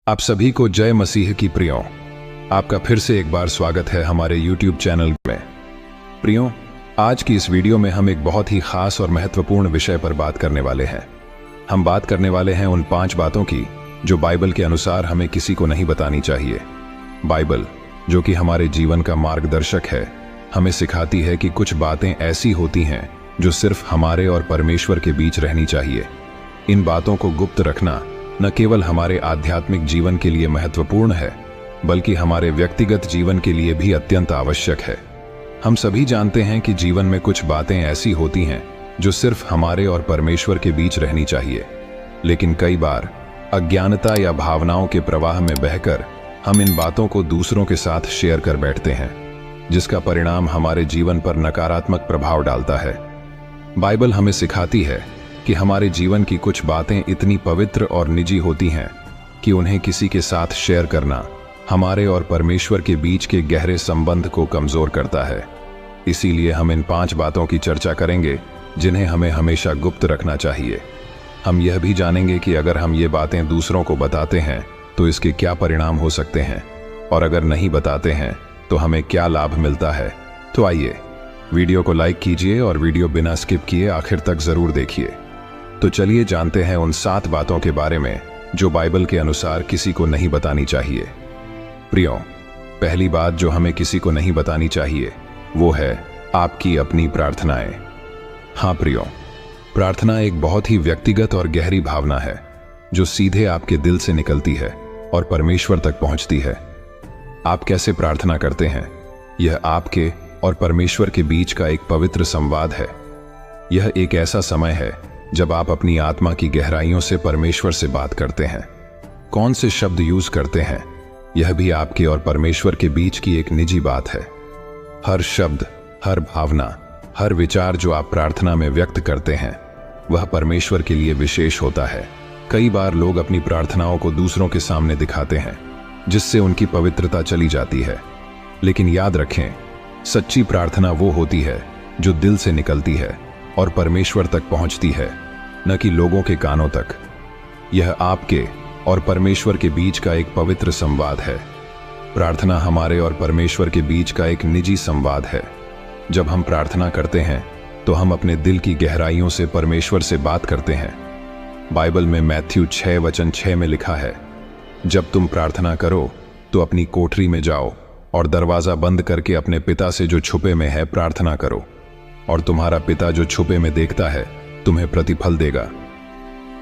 आप सभी को जय मसीह की प्रियों। आपका फिर से एक बार स्वागत है हमारे YouTube चैनल में। प्रियों, आज की इस वीडियो में हम एक बहुत ही खास और महत्वपूर्ण विषय पर बात करने वाले हैं। हम बात करने वाले हैं उन 5 बातों की जो बाइबल के अनुसार हमें किसी को नहीं बतानी चाहिए। बाइबल, जो कि हमारे जीवन का मार्गदर्शक है, हमें सिखाती है कि कुछ बातें ऐसी होती हैं जो सिर्फ हमारे और परमेश्वर के बीच रहनी चाहिए। इन बातों को गुप्त रखना न केवल हमारे आध्यात्मिक जीवन के लिए महत्वपूर्ण है, बल्कि हमारे व्यक्तिगत जीवन के लिए भी अत्यंत आवश्यक है। हम सभी जानते हैं कि जीवन में कुछ बातें ऐसी होती हैं जो सिर्फ हमारे और परमेश्वर के बीच रहनी चाहिए, लेकिन कई बार अज्ञानता या भावनाओं के प्रवाह में बहकर हम इन बातों को दूसरों के साथ शेयर कर बैठते हैं, जिसका परिणाम हमारे जीवन पर नकारात्मक प्रभाव डालता है। बाइबल हमें सिखाती है कि हमारे जीवन की कुछ बातें इतनी पवित्र और निजी होती हैं कि उन्हें किसी के साथ शेयर करना हमारे और परमेश्वर के बीच के गहरे संबंध को कमजोर करता है। इसीलिए हम इन 5 बातों की चर्चा करेंगे जिन्हें हमें हमेशा गुप्त रखना चाहिए। हम यह भी जानेंगे कि अगर हम ये बातें दूसरों को बताते हैं तो इसके क्या परिणाम हो सकते हैं, और अगर नहीं बताते हैं तो हमें क्या लाभ मिलता है। तो आइए, वीडियो को लाइक कीजिए और वीडियो बिना स्किप किए आखिर तक जरूर देखिए। तो चलिए जानते हैं उन 7 बातों के बारे में जो बाइबल के अनुसार किसी को नहीं बतानी चाहिए। प्रियों, पहली बात जो हमें किसी को नहीं बतानी चाहिए वो है आपकी अपनी प्रार्थनाएं। हाँ प्रियों, प्रार्थना एक बहुत ही व्यक्तिगत और गहरी भावना है जो सीधे आपके दिल से निकलती है और परमेश्वर तक पहुंचती है। आप कैसे प्रार्थना करते हैं, यह आपके और परमेश्वर के बीच का एक पवित्र संवाद है। यह एक ऐसा समय है जब आप अपनी आत्मा की गहराइयों से परमेश्वर से बात करते हैं। कौन से शब्द यूज करते हैं, यह भी आपके और परमेश्वर के बीच की एक निजी बात है। हर शब्द, हर भावना, हर विचार जो आप प्रार्थना में व्यक्त करते हैं वह परमेश्वर के लिए विशेष होता है। कई बार लोग अपनी प्रार्थनाओं को दूसरों के सामने दिखाते हैं, जिससे उनकी पवित्रता चली जाती है। लेकिन याद रखें, सच्ची प्रार्थना वो होती है जो दिल से निकलती है और परमेश्वर तक पहुंचती है, न कि लोगों के कानों तक। यह आपके और परमेश्वर के बीच का एक पवित्र संवाद है। प्रार्थना हमारे और परमेश्वर के बीच का एक निजी संवाद है। जब हम प्रार्थना करते हैं तो हम अपने दिल की गहराइयों से परमेश्वर से बात करते हैं। बाइबल में मैथ्यू 6:6 में लिखा है, जब तुम प्रार्थना करो तो अपनी कोठरी में जाओ और दरवाजा बंद करके अपने पिता से जो छुपे में है प्रार्थना करो, और तुम्हारा पिता जो छुपे में देखता है तुम्हें प्रतिफल देगा।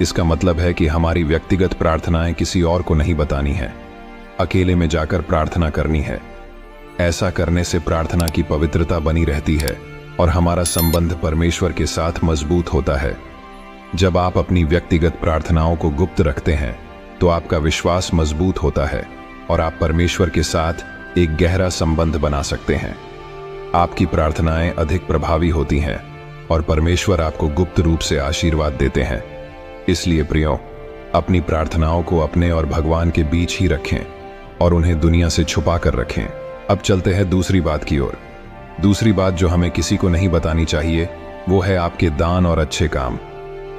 इसका मतलब है कि हमारी व्यक्तिगत प्रार्थनाएं किसी और को नहीं बतानी है, अकेले में जाकर प्रार्थना करनी है। ऐसा करने से प्रार्थना की पवित्रता बनी रहती है और हमारा संबंध परमेश्वर के साथ मजबूत होता है। जब आप अपनी व्यक्तिगत प्रार्थनाओं को गुप्त रखते हैं तो आपका विश्वास मजबूत होता है और आप परमेश्वर के साथ एक गहरा संबंध बना सकते हैं। आपकी प्रार्थनाएं अधिक प्रभावी होती हैं और परमेश्वर आपको गुप्त रूप से आशीर्वाद देते हैं। इसलिए प्रियों, अपनी प्रार्थनाओं को अपने और भगवान के बीच ही रखें और उन्हें दुनिया से छुपा कर रखें। अब चलते हैं दूसरी बात की ओर। दूसरी बात जो हमें किसी को नहीं बतानी चाहिए वो है आपके दान और अच्छे काम।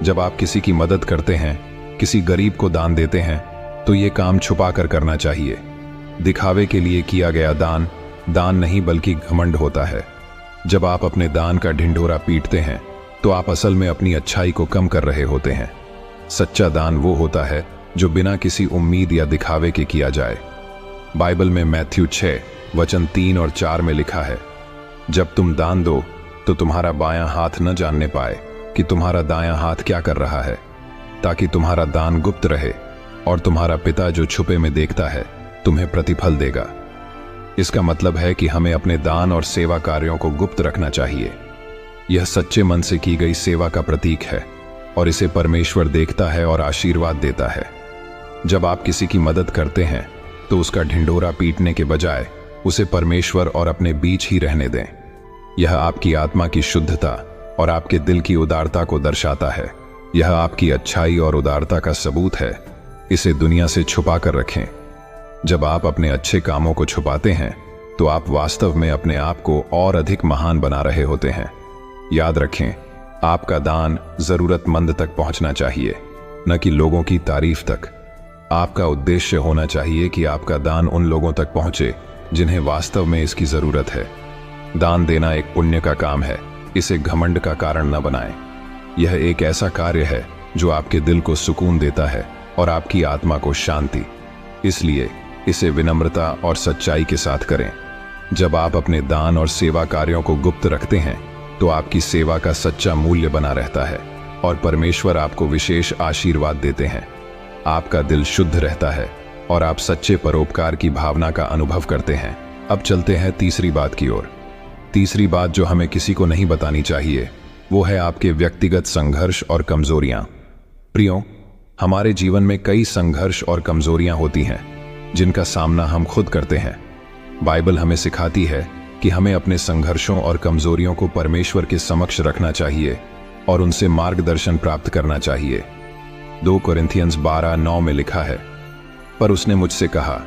जब आप किसी की मदद करते हैं, किसी गरीब को दान देते हैं, तो ये काम छुपा कर करना चाहिए। दिखावे के लिए किया गया दान दान नहीं बल्कि घमंड होता है। जब आप अपने दान का ढिंढोरा पीटते हैं तो आप असल में अपनी अच्छाई को कम कर रहे होते हैं। सच्चा दान वो होता है जो बिना किसी उम्मीद या दिखावे के किया जाए। बाइबल में मैथ्यू 6:3 और 4 में लिखा है, जब तुम दान दो तो तुम्हारा बायां हाथ न जानने पाए कि तुम्हारा दायां हाथ क्या कर रहा है, ताकि तुम्हारा दान गुप्त रहे और तुम्हारा पिता जो छुपे में देखता है तुम्हें प्रतिफल देगा। इसका मतलब है कि हमें अपने दान और सेवा कार्यों को गुप्त रखना चाहिए। यह सच्चे मन से की गई सेवा का प्रतीक है और इसे परमेश्वर देखता है और आशीर्वाद देता है। जब आप किसी की मदद करते हैं तो उसका ढिंढोरा पीटने के बजाय उसे परमेश्वर और अपने बीच ही रहने दें। यह आपकी आत्मा की शुद्धता और आपके दिल की उदारता को दर्शाता है। यह आपकी अच्छाई और उदारता का सबूत है। इसे दुनिया से छुपा कर रखें। जब आप अपने अच्छे कामों को छुपाते हैं तो आप वास्तव में अपने आप को और अधिक महान बना रहे होते हैं। याद रखें, आपका दान जरूरतमंद तक पहुंचना चाहिए, न कि लोगों की तारीफ तक। आपका उद्देश्य होना चाहिए कि आपका दान उन लोगों तक पहुंचे जिन्हें वास्तव में इसकी जरूरत है। दान देना एक पुण्य का काम है, इसे घमंड का कारण न बनाएं। यह एक ऐसा कार्य है जो आपके दिल को सुकून देता है और आपकी आत्मा को शांति। इसलिए इसे विनम्रता और सच्चाई के साथ करें। जब आप अपने दान और सेवा कार्यों को गुप्त रखते हैं तो आपकी सेवा का सच्चा मूल्य बना रहता है और परमेश्वर आपको विशेष आशीर्वाद देते हैं। आपका दिल शुद्ध रहता है और आप सच्चे परोपकार की भावना का अनुभव करते हैं। अब चलते हैं तीसरी बात की ओर। तीसरी बात जो हमें किसी को नहीं बतानी चाहिए वो है आपके व्यक्तिगत संघर्ष और कमजोरियां। प्रियो, हमारे जीवन में कई संघर्ष और कमजोरियां होती हैं जिनका सामना हम खुद करते हैं। बाइबल हमें सिखाती है कि हमें अपने संघर्षों और कमजोरियों को परमेश्वर के समक्ष रखना चाहिए और उनसे मार्गदर्शन प्राप्त करना चाहिए। 2 कोरिन्थियंस 12:9 में लिखा है, पर उसने मुझसे कहा,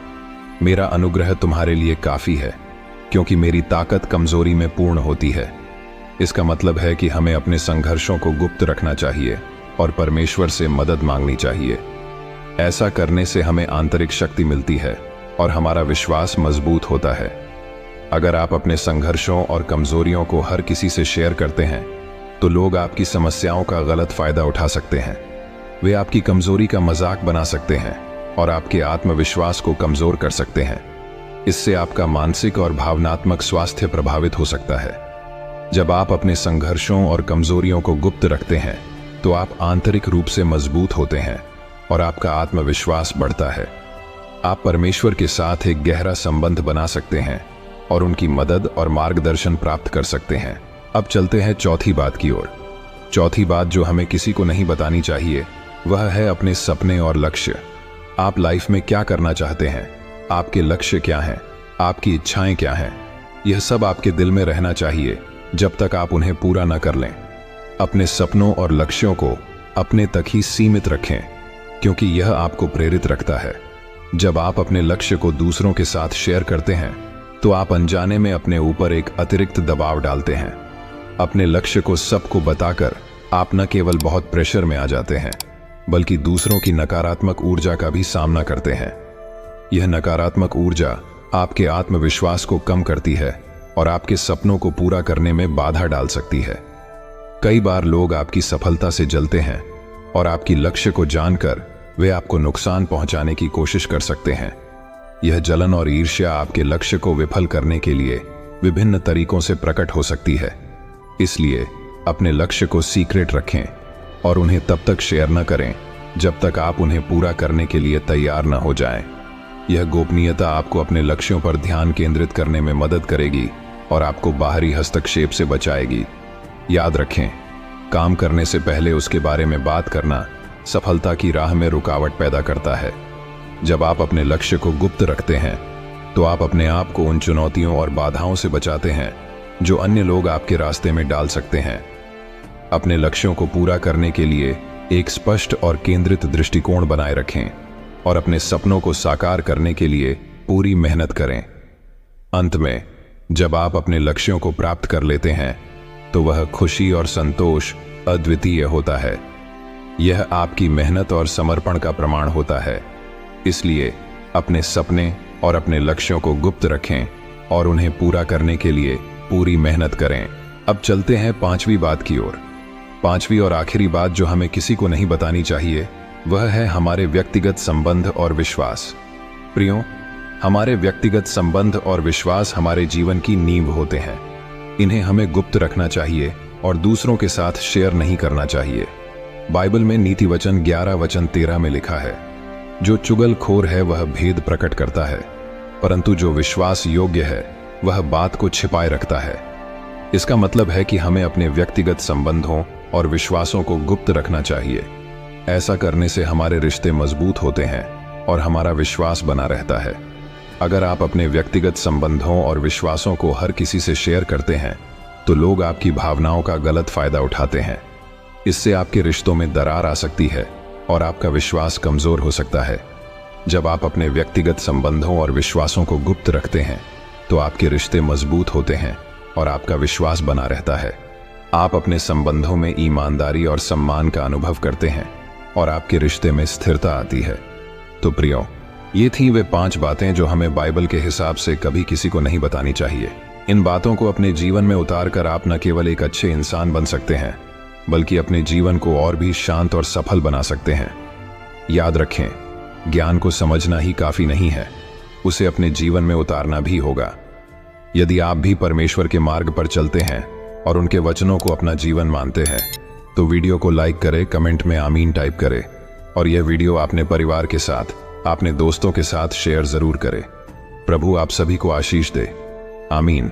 मेरा अनुग्रह तुम्हारे लिए काफी है, क्योंकि मेरी ताकत कमजोरी में पूर्ण होती है। इसका मतलब है कि हमें अपने संघर्षों को गुप्त रखना चाहिए और परमेश्वर से मदद मांगनी चाहिए। ऐसा करने से हमें आंतरिक शक्ति मिलती है और हमारा विश्वास मजबूत होता है। अगर आप अपने संघर्षों और कमजोरियों को हर किसी से शेयर करते हैं तो लोग आपकी समस्याओं का गलत फायदा उठा सकते हैं। वे आपकी कमजोरी का मजाक बना सकते हैं और आपके आत्मविश्वास को कमजोर कर सकते हैं। इससे आपका मानसिक और भावनात्मक स्वास्थ्य प्रभावित हो सकता है। जब आप अपने संघर्षों और कमजोरियों को गुप्त रखते हैं तो आप आंतरिक रूप से मजबूत होते हैं और आपका आत्मविश्वास बढ़ता है। आप परमेश्वर के साथ एक गहरा संबंध बना सकते हैं और उनकी मदद और मार्गदर्शन प्राप्त कर सकते हैं। अब चलते हैं चौथी बात की ओर। चौथी बात जो हमें किसी को नहीं बतानी चाहिए वह है अपने सपने और लक्ष्य। आप लाइफ में क्या करना चाहते हैं, आपके लक्ष्य क्या हैं, आपकी इच्छाएं क्या हैं, यह सब आपके दिल में रहना चाहिए जब तक आप उन्हें पूरा न कर लें। अपने सपनों और लक्ष्यों को अपने तक ही सीमित रखें, क्योंकि यह आपको प्रेरित रखता है। जब आप अपने लक्ष्य को दूसरों के साथ शेयर करते हैं तो आप अनजाने में अपने ऊपर एक अतिरिक्त दबाव डालते हैं। अपने लक्ष्य को सबको बताकर आप न केवल बहुत प्रेशर में आ जाते हैं बल्कि दूसरों की नकारात्मक ऊर्जा का भी सामना करते हैं। यह नकारात्मक ऊर्जा आपके आत्मविश्वास को कम करती है और आपके सपनों को पूरा करने में बाधा डाल सकती है। कई बार लोग आपकी सफलता से जलते हैं और आपकी लक्ष्य को जानकर वे आपको नुकसान पहुंचाने की कोशिश कर सकते हैं। यह जलन और ईर्ष्या आपके लक्ष्य को विफल करने के लिए विभिन्न तरीकों से प्रकट हो सकती है। इसलिए अपने लक्ष्य को सीक्रेट रखें और उन्हें तब तक शेयर न करें जब तक आप उन्हें पूरा करने के लिए तैयार न हो जाएं। यह गोपनीयता आपको अपने लक्ष्यों पर ध्यान केंद्रित करने में मदद करेगी और आपको बाहरी हस्तक्षेप से बचाएगी। याद रखें, काम करने से पहले उसके बारे में बात करना सफलता की राह में रुकावट पैदा करता है। जब आप अपने लक्ष्य को गुप्त रखते हैं तो आप अपने आप को उन चुनौतियों और बाधाओं से बचाते हैं जो अन्य लोग आपके रास्ते में डाल सकते हैं। अपने लक्ष्यों को पूरा करने के लिए एक स्पष्ट और केंद्रित दृष्टिकोण बनाए रखें और अपने सपनों को साकार करने के लिए पूरी मेहनत करें। अंत में जब आप अपने लक्ष्यों को प्राप्त कर लेते हैं तो वह खुशी और संतोष अद्वितीय होता है। यह आपकी मेहनत और समर्पण का प्रमाण होता है। इसलिए अपने सपने और अपने लक्ष्यों को गुप्त रखें और उन्हें पूरा करने के लिए पूरी मेहनत करें। अब चलते हैं पांचवी बात की ओर। पांचवी और आखिरी बात जो हमें किसी को नहीं बतानी चाहिए वह है हमारे व्यक्तिगत संबंध और विश्वास। प्रियो, हमारे व्यक्तिगत संबंध और विश्वास हमारे जीवन की नींव होते हैं। इन्हें हमें गुप्त रखना चाहिए और दूसरों के साथ शेयर नहीं करना चाहिए। बाइबल में नीति वचन 11:13 में लिखा है, जो चुगलखोर है वह भेद प्रकट करता है, परंतु जो विश्वास योग्य है वह बात को छिपाए रखता है। इसका मतलब है कि हमें अपने व्यक्तिगत संबंधों और विश्वासों को गुप्त रखना चाहिए। ऐसा करने से हमारे रिश्ते मजबूत होते हैं और हमारा विश्वास बना रहता है। अगर आप अपने व्यक्तिगत संबंधों और विश्वासों को हर किसी से शेयर करते हैं तो लोग आपकी भावनाओं का गलत फायदा उठाते हैं। इससे आपके रिश्तों में दरार आ सकती है और आपका विश्वास कमजोर हो सकता है। जब आप अपने व्यक्तिगत संबंधों और विश्वासों को गुप्त रखते हैं तो आपके रिश्ते मजबूत होते हैं और आपका विश्वास बना रहता है। आप अपने संबंधों में ईमानदारी और सम्मान का अनुभव करते हैं और आपके रिश्ते में स्थिरता आती है। तो प्रियो, ये थी वे 5 बातें जो हमें बाइबल के हिसाब से कभी किसी को नहीं बतानी चाहिए। इन बातों को अपने जीवन में उतार कर आप न केवल एक अच्छे इंसान बन सकते हैं, बल्कि अपने जीवन को और भी शांत और सफल बना सकते हैं। याद रखें, ज्ञान को समझना ही काफी नहीं है, उसे अपने जीवन में उतारना भी होगा। यदि आप भी परमेश्वर के मार्ग पर चलते हैं और उनके वचनों को अपना जीवन मानते हैं, तो वीडियो को लाइक करें, कमेंट में आमीन टाइप करें और यह वीडियो अपने परिवार के साथ, अपने दोस्तों के साथ शेयर जरूर करें। प्रभु आप सभी को आशीष दे। आमीन।